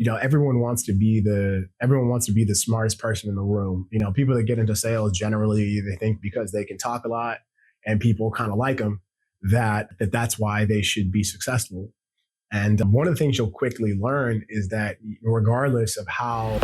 everyone wants to be the smartest person in the room. People that get into sales generally, they think because they can talk a lot and people kind of like them, that's why they should be successful. And one of the things you'll quickly learn is that regardless of how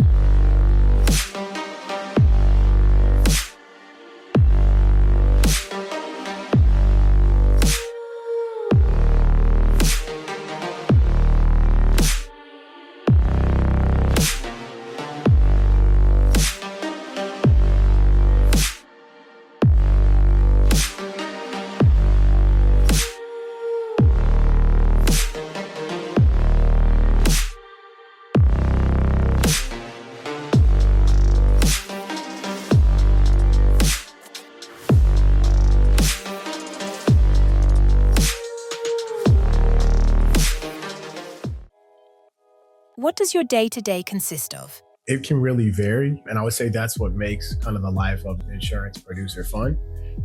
What does your day-to-day consist of? it can really vary. And I would say that's what makes kind of the life of an insurance producer fun.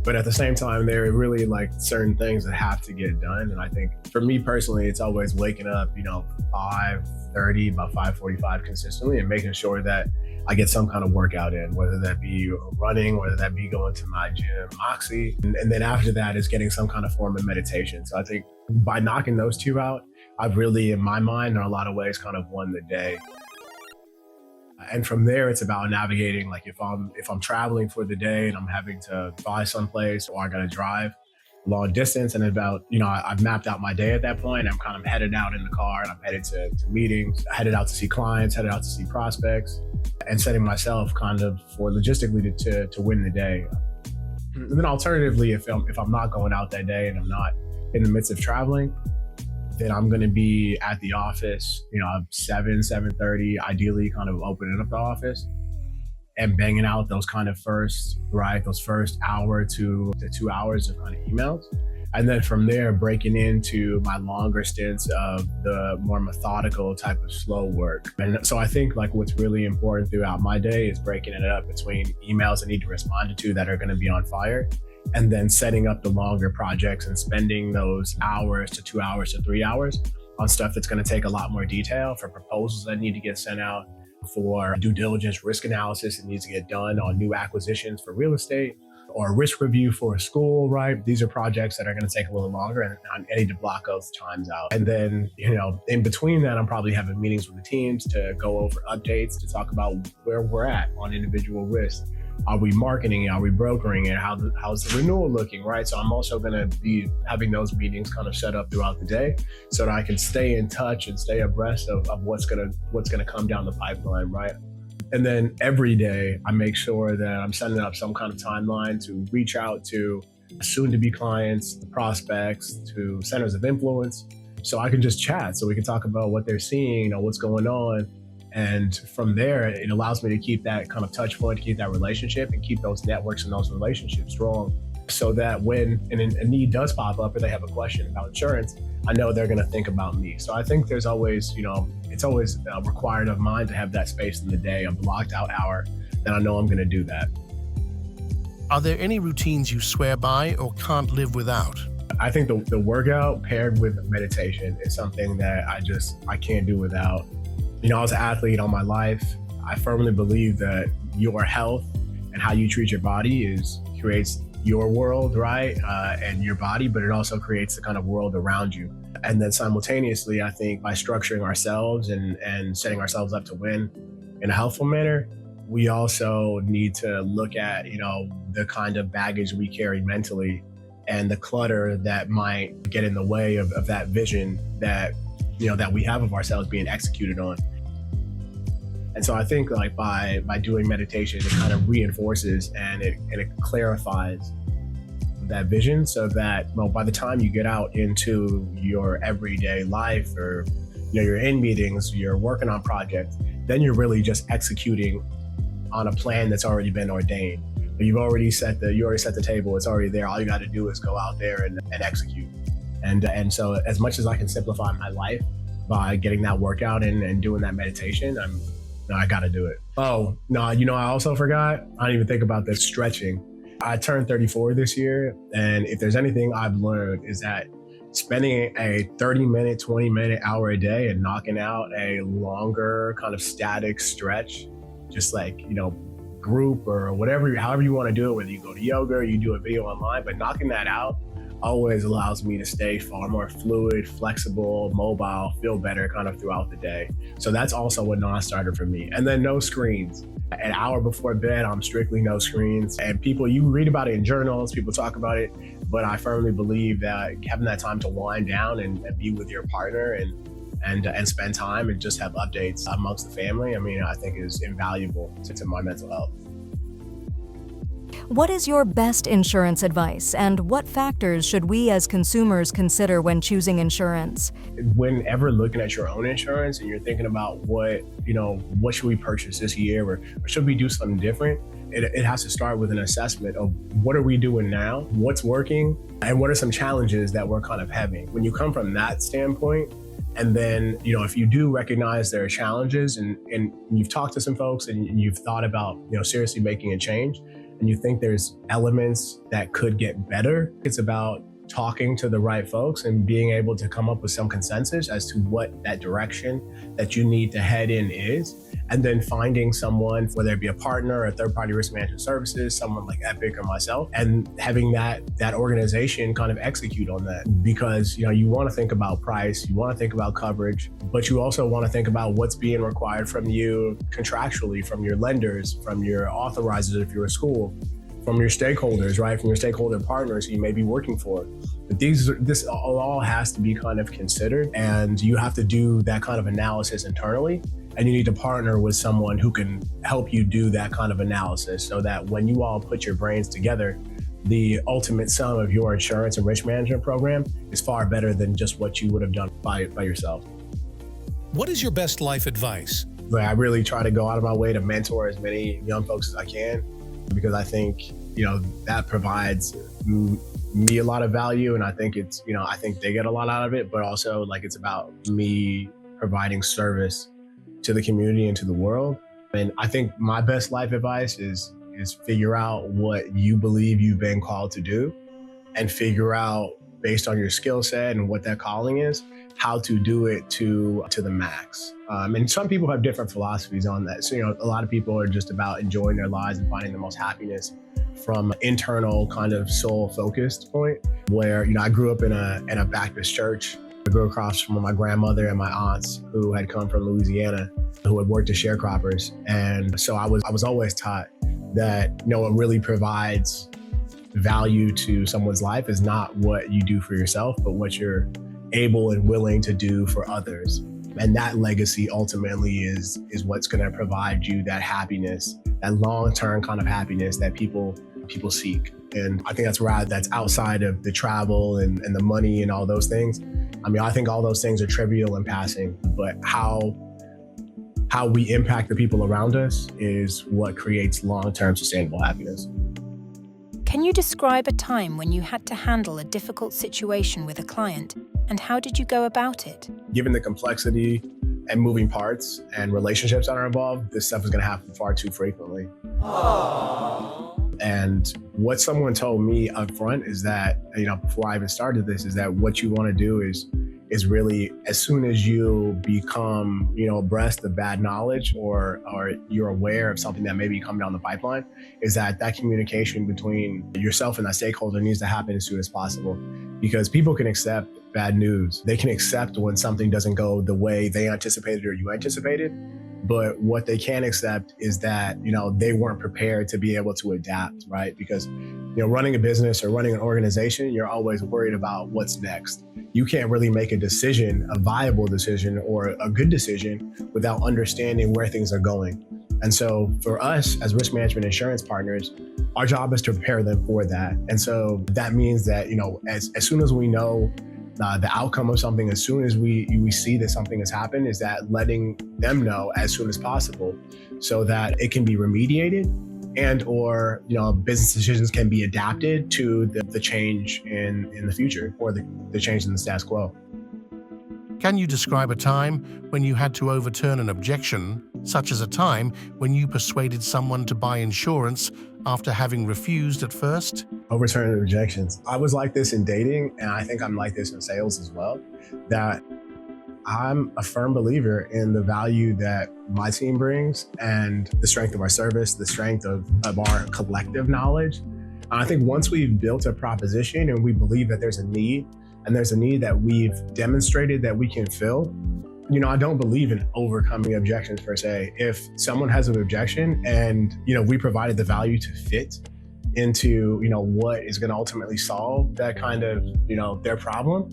But at the same time, there are really like certain things that have to get done. And I think for me personally, it's always waking up, 5:30, about 5:45 consistently and making sure that I get some kind of workout in, whether that be running, whether that be going to my gym, Moxie. And then after that is getting some kind of form of meditation. So I think by knocking those two out, I've really, in my mind, in a lot of ways, kind of won the day. And from there, it's about navigating. Like if I'm traveling for the day and I'm having to fly someplace or I got to drive long distance, and I've mapped out my day at that point. I'm kind of headed out in the car and I'm headed to meetings, headed out to see clients, headed out to see prospects, and setting myself kind of for logistically to win the day. And then alternatively, if I'm not going out that day and I'm not in the midst of traveling, then I'm going to be at the office, 7:30, ideally kind of opening up the office and banging out those kind of first hour to 2 hours of kind of emails. And then from there, breaking into my longer stints of the more methodical type of slow work. And so I think like what's really important throughout my day is breaking it up between emails I need to respond to that are going to be on fire, and then setting up the longer projects and spending those hours to 2 hours to 3 hours on stuff that's going to take a lot more detail, for proposals that need to get sent out, for due diligence, risk analysis that needs to get done on new acquisitions for real estate, or a risk review for a school, right? These are projects that are going to take a little longer, and I need to block those times out. And then, in between that, I'm probably having meetings with the teams to go over updates, to talk about where we're at on individual risks. Are we marketing? Are we brokering it? How's the renewal looking, right? So I'm also going to be having those meetings kind of set up throughout the day so that I can stay in touch and stay abreast of what's gonna come down the pipeline, right? And then every day I make sure that I'm setting up some kind of timeline to reach out to soon-to-be clients, to prospects, to centers of influence, so I can just chat, so we can talk about what they're seeing, what's going on. And from there, it allows me to keep that kind of touch point, to keep that relationship and keep those networks and those relationships strong, so that when a need does pop up or they have a question about insurance, I know they're going to think about me. So I think there's always, it's always required of mine to have that space in the day, a blocked out hour, that I know I'm going to do that. Are there any routines you swear by or can't live without? I think the workout paired with meditation is something that I can't do without. I was an athlete all my life. I firmly believe that your health and how you treat your body creates your world, right? And your body, but it also creates the kind of world around you. And then simultaneously, I think by structuring ourselves and setting ourselves up to win in a healthful manner, we also need to look at, the kind of baggage we carry mentally and the clutter that might get in the way of that vision that we have of ourselves being executed on. And so I think like by doing meditation, it kind of reinforces and it clarifies that vision, so that by the time you get out into your everyday life, or you're in meetings, you're working on projects, then you're really just executing on a plan that's already been ordained. You already set the table, it's already there. All you got to do is go out there and execute. And so as much as I can simplify my life by getting that workout and doing that meditation, I got to do it. Oh, no, I also forgot. I didn't even think about this, stretching. I turned 34 this year. And if there's anything I've learned is that spending a 30-minute, 20-minute, hour a day and knocking out a longer kind of static stretch, just like, group or whatever, however you want to do it, whether you go to yoga or you do a video online, but knocking that out always allows me to stay far more fluid, flexible, mobile, feel better kind of throughout the day. So that's also a non-starter for me. And then no screens. An hour before bed, I'm strictly no screens. And you read about it in journals, people talk about it, but I firmly believe that having that time to wind down and be with your partner and spend time and just have updates amongst the family, I think is invaluable to my mental health. What is your best insurance advice, and what factors should we as consumers consider when choosing insurance? Whenever looking at your own insurance and you're thinking about what should we purchase this year, or should we do something different, it has to start with an assessment of what are we doing now, what's working, and what are some challenges that we're kind of having. When you come from that standpoint, and then, if you do recognize there are challenges and you've talked to some folks and you've thought about, seriously making a change, and you think there's elements that could get better, it's about talking to the right folks and being able to come up with some consensus as to what that direction that you need to head in is. And then finding someone, whether it be a partner or third-party risk management services, someone like Epic or myself, and having that organization kind of execute on that. Because you want to think about price, you want to think about coverage, but you also want to think about what's being required from you contractually, from your lenders, from your authorizers if you're a school, from your stakeholders, right? From your stakeholder partners who you may be working for. But this all has to be kind of considered, and you have to do that kind of analysis internally. And you need to partner with someone who can help you do that kind of analysis so that when you all put your brains together, the ultimate sum of your insurance and risk management program is far better than just what you would have done by yourself. What is your best life advice? I really try to go out of my way to mentor as many young folks as I can, because I think, that provides me a lot of value. And I think I think they get a lot out of it, but also it's about me providing service to the community and to the world. And I think my best life advice is figure out what you believe you've been called to do, and figure out, based on your skill set and what that calling is, how to do it to the max. And some people have different philosophies on that. So, a lot of people are just about enjoying their lives and finding the most happiness from internal kind of soul focused point, where, I grew up in a Baptist church. I grew across from my grandmother and my aunts who had come from Louisiana, who had worked as sharecroppers. And so I was always taught that, what really provides value to someone's life is not what you do for yourself, but what you're able and willing to do for others. And that legacy ultimately is what's going to provide you that happiness, that long-term kind of happiness that people seek. And I think that's outside of the travel and the money and all those things. I think all those things are trivial and passing, but how we impact the people around us is what creates long-term sustainable happiness. Can you describe a time when you had to handle a difficult situation with a client, and how did you go about it? Given the complexity and moving parts and relationships that are involved, this stuff is going to happen far too frequently. Aww. And what someone told me up front is that, before I even started this, is that what you want to do is really, as soon as you become, abreast of bad knowledge or you're aware of something that may be coming down the pipeline, is that communication between yourself and that stakeholder needs to happen as soon as possible. Because people can accept bad news. They can accept when something doesn't go the way they anticipated or you anticipated. But what they can't accept is that, they weren't prepared to be able to adapt, right? Because, running a business or running an organization, you're always worried about what's next. You can't really make a decision, a viable decision or a good decision, without understanding where things are going. And so for us as risk management insurance partners, our job is to prepare them for that. And so that means that, as soon as we know the outcome of something, as soon as we see that something has happened, is that letting them know as soon as possible so that it can be remediated and or business decisions can be adapted to the change in the future or the change in the status quo. Can you describe a time when you had to overturn an objection, such as a time when you persuaded someone to buy insurance after having refused at first? Overturning objections. I was like this in dating, and I think I'm like this in sales as well, that I'm a firm believer in the value that my team brings and the strength of our service, the strength of our collective knowledge. And I think once we've built a proposition and we believe that there's a need, and there's a need that we've demonstrated that we can fill, I don't believe in overcoming objections per se. If someone has an objection and, we provided the value to fit into, what is going to ultimately solve that kind of, their problem,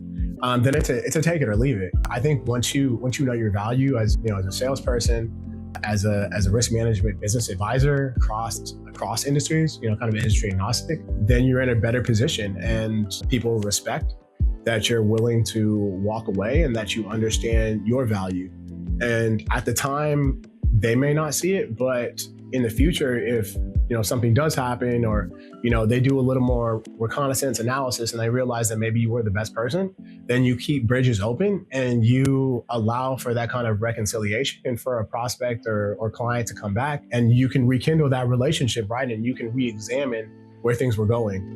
then it's a take it or leave it. I think once you know your value as, as a salesperson, as a risk management business advisor across industries, kind of industry agnostic, then you're in a better position and people respect that you're willing to walk away and that you understand your value. And at the time, they may not see it, but in the future, if something does happen or they do a little more reconnaissance analysis and they realize that maybe you were the best person, then you keep bridges open and you allow for that kind of reconciliation and for a prospect or client to come back, and you can rekindle that relationship, right? And you can re-examine where things were going.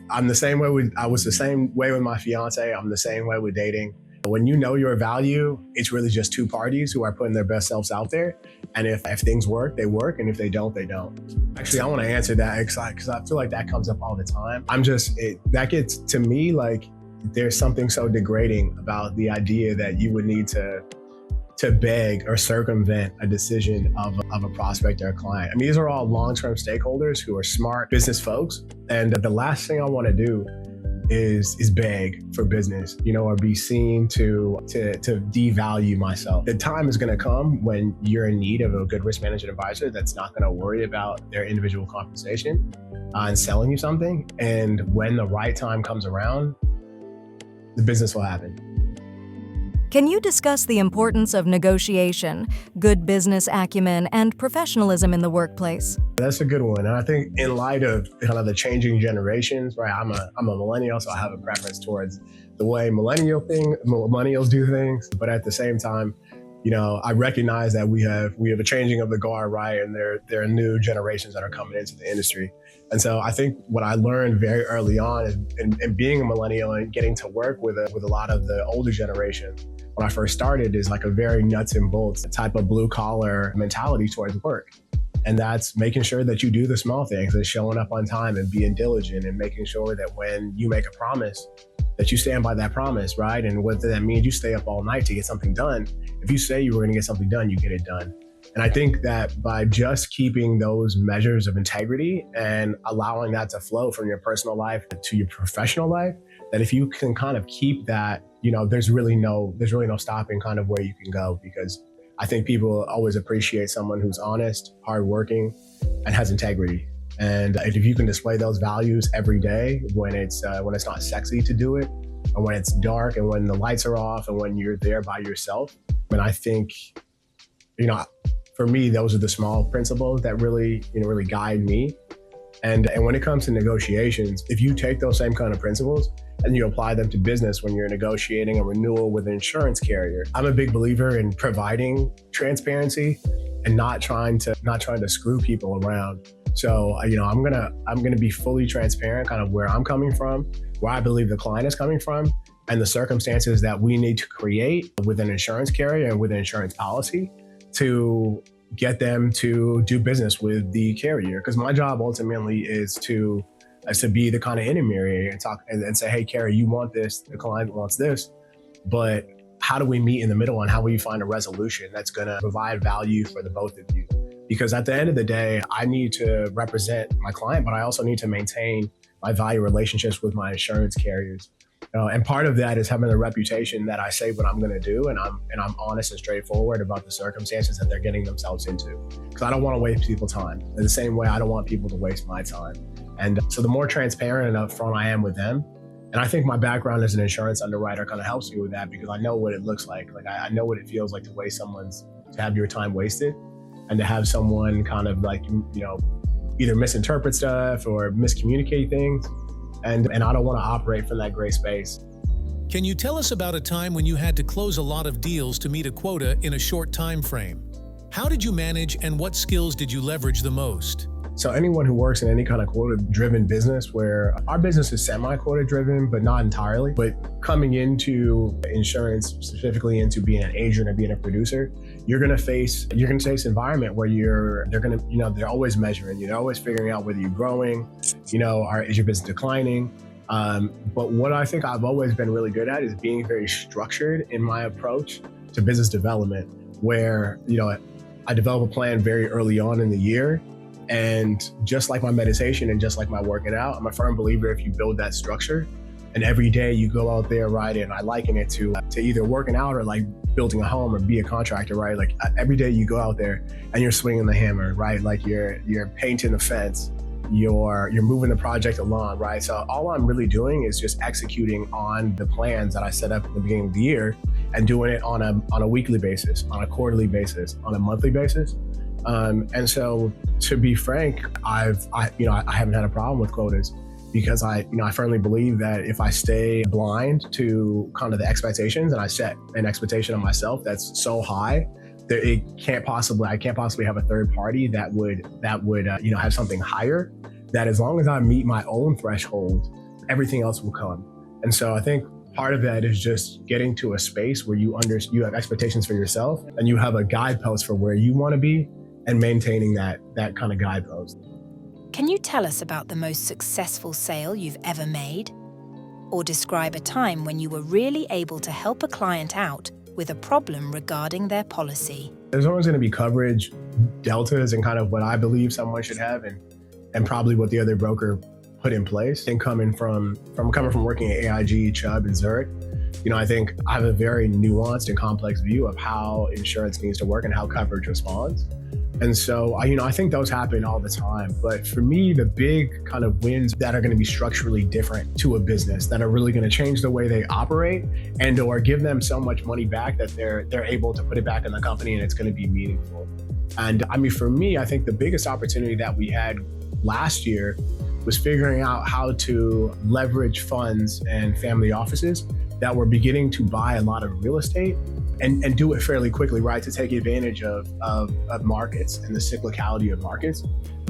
I'm the same way I was the same way with my fiance. I'm the same way with dating. When you know your value, it's really just two parties who are putting their best selves out there. And if things work, they work. And if they don't, they don't. Actually, I want to answer that because I feel like that comes up all the time. That gets to me like there's something so degrading about the idea that you would need to beg or circumvent a decision of a prospect or a client. I mean, these are all long-term stakeholders who are smart business folks. And the last thing I want to do is beg for business, or be seen to devalue myself. The time is going to come when you're in need of a good risk management advisor that's not going to worry about their individual compensation and selling you something. And when the right time comes around, the business will happen. Can you discuss the importance of negotiation, good business acumen, and professionalism in the workplace? That's a good one. And I think in light of kind of the changing generations, right? I'm a millennial, so I have a preference towards the way millennials do things. But at the same time, I recognize that we have a changing of the guard, right? And there are new generations that are coming into the industry. And so I think what I learned very early on is in being a millennial and getting to work with a lot of the older generation when I first started is like a very nuts and bolts type of blue collar mentality towards work. And that's making sure that you do the small things and showing up on time and being diligent and making sure that when you make a promise, that you stand by that promise, right? And whether that means you stay up all night to get something done, if you say you were going to get something done, you get it done. And I think that by just keeping those measures of integrity and allowing that to flow from your personal life to your professional life, that if you can kind of keep that, there's really no stopping kind of where you can go, because I think people always appreciate someone who's honest, hardworking, and has integrity. And if you can display those values every day when it's not sexy to do it, and when it's dark and when the lights are off and when you're there by yourself, and I think, for me, those are the small principles that really guide me. And when it comes to negotiations, if you take those same kind of principles and you apply them to business when you're negotiating a renewal with an insurance carrier, I'm a big believer in providing transparency and not trying to screw people around. So, I'm gonna be fully transparent, kind of where I'm coming from, where I believe the client is coming from, and the circumstances that we need to create with an insurance carrier and with an insurance policy to get them to do business with the carrier. Because my job ultimately is to be the kind of intermediary and talk and say, hey, carrier, you want this, the client wants this, but how do we meet in the middle and how will you find a resolution that's going to provide value for the both of you? Because at the end of the day, I need to represent my client, but I also need to maintain my value relationships with my insurance carriers. And part of that is having a reputation that I say what I'm going to do, and I'm honest and straightforward about the circumstances that they're getting themselves into. Because I don't want to waste people's time. In the same way, I don't want people to waste my time. And so the more transparent and upfront I am with them, and I think my background as an insurance underwriter kind of helps me with that, because I know what it looks like. Like I know what it feels like to have your time wasted, and to have someone kind of like, either misinterpret stuff or miscommunicate things. And I don't want to operate from that gray space. Can you tell us about a time when you had to close a lot of deals to meet a quota in a short time frame? How did you manage and what skills did you leverage the most? So anyone who works in any kind of quota-driven business, where our business is semi-quota driven, but not entirely, but coming into insurance, specifically into being an agent or being a producer, you're gonna face an environment where they're always measuring you. They're always figuring out whether you're growing, is your business declining? But what I think I've always been really good at is being very structured in my approach to business development, where, I develop a plan very early on in the year. And just like my meditation and just like my working out, I'm a firm believer if you build that structure and every day you go out there, right? And I liken it to either working out or like building a home or be a contractor, right? Like every day you go out there and you're swinging the hammer, right? Like you're painting the fence, you're moving the project along, right? So all I'm really doing is just executing on the plans that I set up at the beginning of the year and doing it on a weekly basis, on a quarterly basis, on a monthly basis. And so, to be frank, I haven't had a problem with quotas because I firmly believe that if I stay blind to kind of the expectations and I set an expectation on myself that's so high that I can't possibly have a third party that would have something higher, that as long as I meet my own threshold, everything else will come. And so I think part of that is just getting to a space where you have expectations for yourself and you have a guidepost for where you want to be, and maintaining that kind of guidepost. Can you tell us about the most successful sale you've ever made? Or describe a time when you were really able to help a client out with a problem regarding their policy? There's always going to be coverage deltas and kind of what I believe someone should have and probably what the other broker put in place. And coming from working at AIG, Chubb, and Zurich, I think I have a very nuanced and complex view of how insurance needs to work and how coverage responds. And so, I think those happen all the time. But for me, the big kind of wins that are going to be structurally different to a business, that are really going to change the way they operate and or give them so much money back that they're able to put it back in the company and it's going to be meaningful. And for me, I think the biggest opportunity that we had last year was figuring out how to leverage funds and family offices that were beginning to buy a lot of real estate and do it fairly quickly, right? To take advantage of markets and the cyclicality of markets,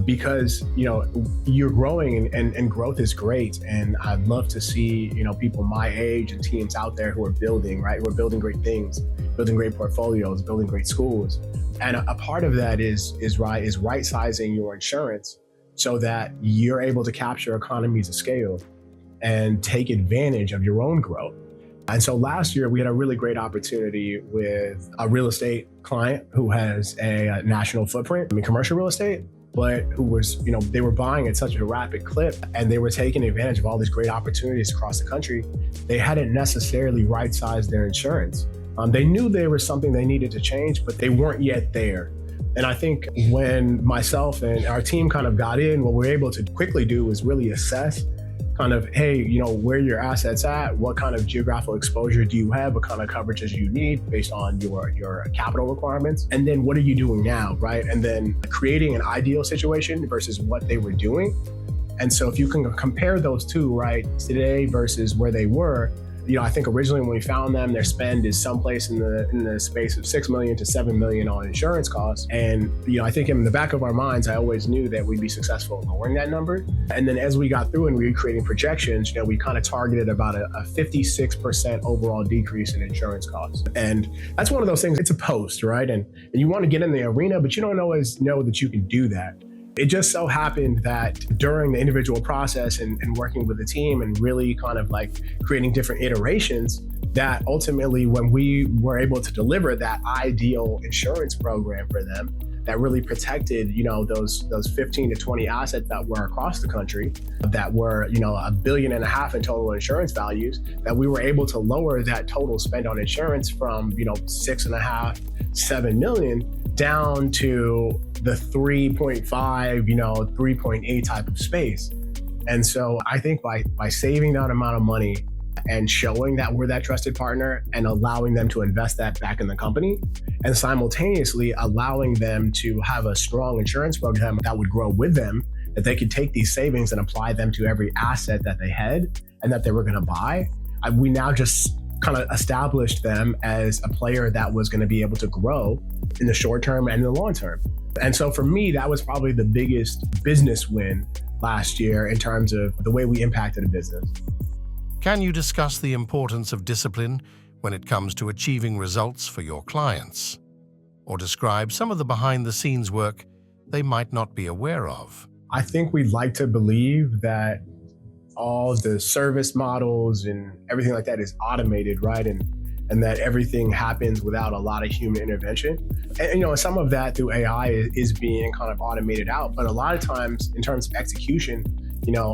because, you're growing and growth is great. And I'd love to see, people my age and teams out there who are building, right? Who are building great things, building great portfolios, building great schools. And a part of that is right sizing your insurance so that you're able to capture economies of scale and take advantage of your own growth. And so last year we had a really great opportunity with a real estate client who has a national footprint, commercial real estate, but who was, they were buying at such a rapid clip and they were taking advantage of all these great opportunities across the country. They hadn't necessarily right-sized their insurance. They knew there was something they needed to change, but they weren't yet there. And I think when myself and our team kind of got in, what we're able to quickly do was really assess kind of, hey, where your assets at, what kind of geographical exposure do you have, what kind of coverages you need based on your capital requirements, and then what are you doing now, right? And then creating an ideal situation versus what they were doing. And so if you can compare those two, right, today versus where they were, I think originally when we found them, their spend is someplace in the space of $6 million to $7 million on insurance costs. And, I think in the back of our minds, I always knew that we'd be successful in lowering that number. And then as we got through and we were creating projections, we kind of targeted about a 56% overall decrease in insurance costs. And that's one of those things, it's a post, right? And you want to get in the arena, but you don't always know that you can do that. It just so happened that during the individual process and working with the team and really kind of like creating different iterations, that ultimately when we were able to deliver that ideal insurance program for them that really protected, those 15 to 20 assets that were across the country that were, $1.5 billion in total insurance values, that we were able to lower that total spend on insurance from, 6.5, 7 million down to the 3.5, 3.8 type of space. And so I think by saving that amount of money and showing that we're that trusted partner and allowing them to invest that back in the company and simultaneously allowing them to have a strong insurance program that would grow with them, that they could take these savings and apply them to every asset that they had and that they were going to buy, we now just kind of established them as a player that was going to be able to grow in the short term and in the long term. And so for me, that was probably the biggest business win last year in terms of the way we impacted a business. Can you discuss the importance of discipline when it comes to achieving results for your clients? Or describe some of the behind-the-scenes work they might not be aware of? I think we'd like to believe that all the service models and everything like that is automated, right? And that everything happens without a lot of human intervention. And some of that through AI is being kind of automated out. But a lot of times in terms of execution,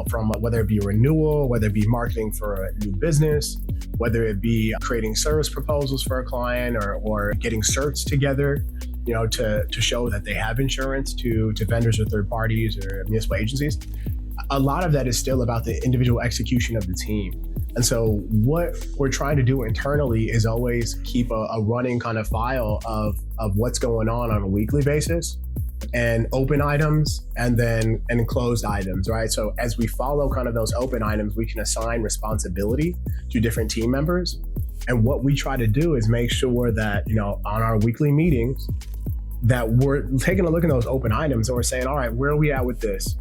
from whether it be renewal, whether it be marketing for a new business, whether it be creating service proposals for a client or getting certs together, to show that they have insurance to vendors or third parties or municipal agencies. A lot of that is still about the individual execution of the team. And so what we're trying to do internally is always keep a running kind of file of what's going on a weekly basis, and open items and closed items, right? So as we follow kind of those open items, we can assign responsibility to different team members. And what we try to do is make sure that, on our weekly meetings, that we're taking a look at those open items and we're saying, all right, where are we at with this?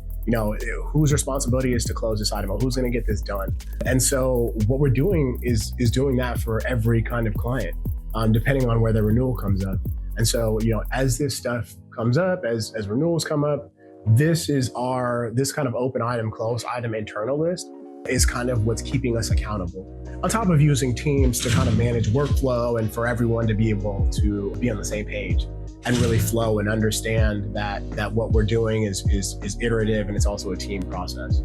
Whose responsibility is to close this item, or who's going to get this done? And so what we're doing is doing that for every kind of client, depending on where the renewal comes up. And so, as this stuff comes up, as renewals come up, this kind of open item, closed item internal list is kind of what's keeping us accountable. On top of using Teams to kind of manage workflow and for everyone to be able to be on the same page and really flow and understand that what we're doing is iterative and it's also a team process.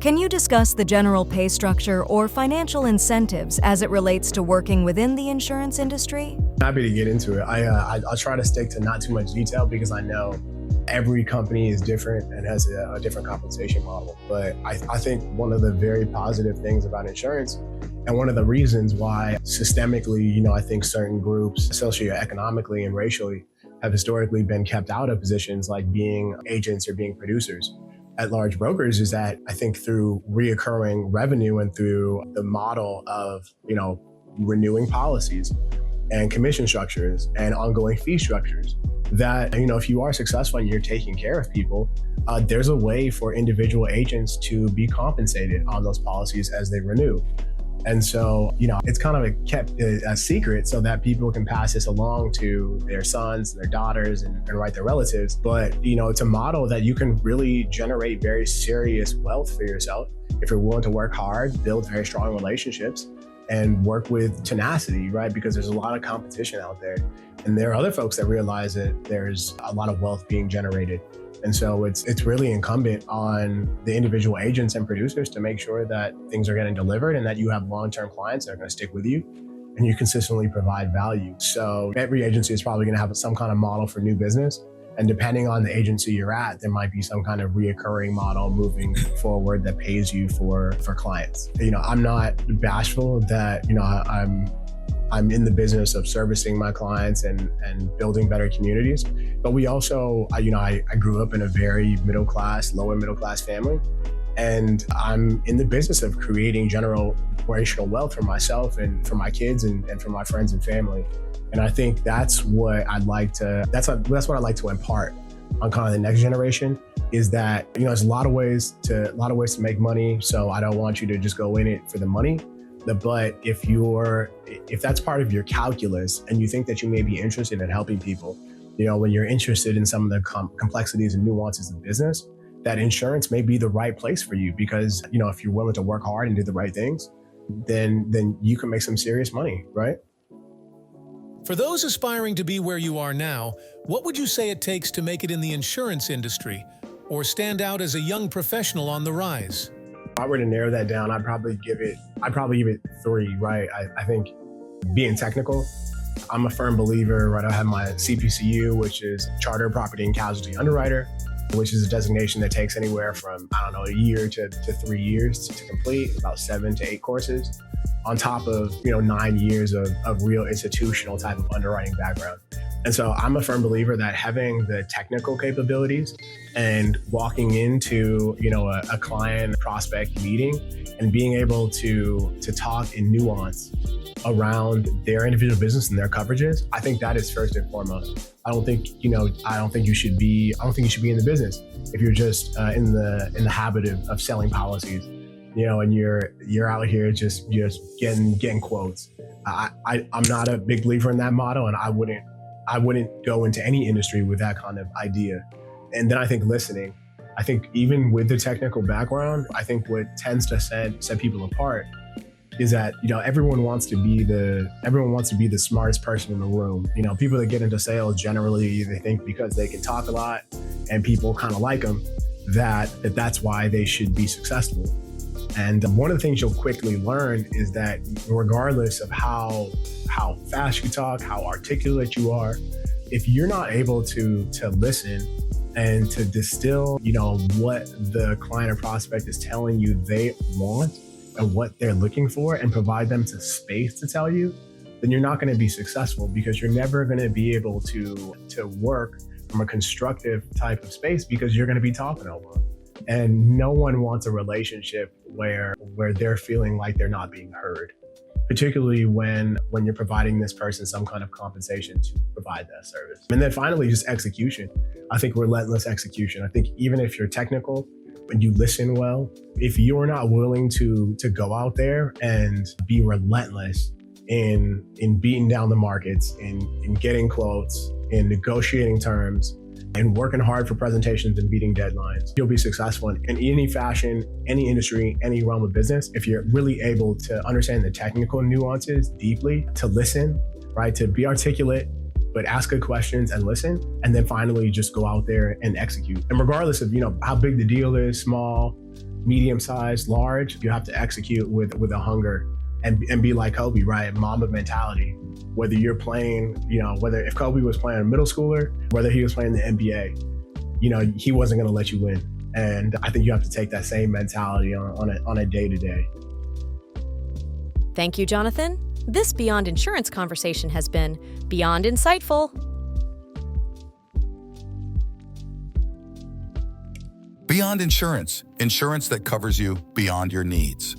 Can you discuss the general pay structure or financial incentives as it relates to working within the insurance industry? Happy to get into it. I'll try to stick to not too much detail because I know every company is different and has a different compensation model. But I think one of the very positive things about insurance, and one of the reasons why systemically, I think certain groups, socioeconomically and racially, have historically been kept out of positions like being agents or being producers at large brokers, is that I think through reoccurring revenue and through the model of, renewing policies and commission structures and ongoing fee structures, that, if you are successful and you're taking care of people, there's a way for individual agents to be compensated on those policies as they renew. And so, it's kind of kept a secret so that people can pass this along to their sons and their daughters and their relatives. But, it's a model that you can really generate very serious wealth for yourself if you're willing to work hard, build very strong relationships, and work with tenacity, right? Because there's a lot of competition out there. And there are other folks that realize that there's a lot of wealth being generated. And so it's really incumbent on the individual agents and producers to make sure that things are getting delivered and that you have long-term clients that are going to stick with you and you consistently provide value. So every agency is probably going to have some kind of model for new business. And depending on the agency you're at, there might be some kind of reoccurring model moving forward that pays you for clients. I'm not bashful that, I'm in the business of servicing my clients and building better communities. But we also, I grew up in a very lower middle class family. And I'm in the business of creating generational wealth for myself and for my kids and for my friends and family. And I think that's what I'd like to impart on kind of the next generation, is that, there's a lot of ways to make money. So I don't want you to just go in it for the money. But if that's part of your calculus and you think that you may be interested in helping people, when you're interested in some of the complexities and nuances of business, that insurance may be the right place for you. Because, if you're willing to work hard and do the right things, then you can make some serious money, right? For those aspiring to be where you are now, what would you say it takes to make it in the insurance industry or stand out as a young professional on the rise? If I were to narrow that down, I'd probably give it 3, right? I think being technical, I'm a firm believer, right? I have my CPCU, which is Chartered Property and Casualty Underwriter, which is a designation that takes anywhere from, a year to 3 years to complete, about 7 to 8 courses, on top of, 9 years of real institutional type of underwriting background. And so I'm a firm believer that having the technical capabilities and walking into, a client prospect meeting and being able to talk in nuance around their individual business and their coverages, I think that is first and foremost. I don't think you should be in the business if you're just in the habit of selling policies, and you're out here just getting quotes. I'm not a big believer in that model, and I wouldn't go into any industry with that kind of idea. And then I think listening. I think even with the technical background, I think what tends to set people apart is that everyone wants to be the smartest person in the room. People that get into sales generally, they think because they can talk a lot and people kind of like them, that's why they should be successful. And one of the things you'll quickly learn is that regardless of how fast you talk, how articulate you are, if you're not able to listen and to distill, what the client or prospect is telling you they want and what they're looking for, and provide them to space to tell you, then you're not going to be successful, because you're never going to be able to work from a constructive type of space, because you're going to be talking a lot. And no one wants a relationship where they're feeling like they're not being heard, particularly when you're providing this person some kind of compensation to provide that service. And then finally, just execution. I think relentless execution. I think even if you're technical and you listen well, if you're not willing to go out there and be relentless in beating down the markets, in getting quotes, in negotiating terms, and working hard for presentations and beating deadlines, you'll be successful in any fashion, any industry, any realm of business. If you're really able to understand the technical nuances deeply, to listen, right, to be articulate, but ask good questions and listen, and then finally just go out there and execute. And regardless of how big the deal is, small, medium-sized, large, you have to execute with a hunger and be like Kobe, right? Mamba mentality. Whether you're playing, whether if Kobe was playing a middle schooler, whether he was playing the NBA, he wasn't going to let you win. And I think you have to take that same mentality on a day-to-day. Thank you, Jonathan. This Beyond Insurance conversation has been beyond insightful. Beyond Insurance, insurance that covers you beyond your needs.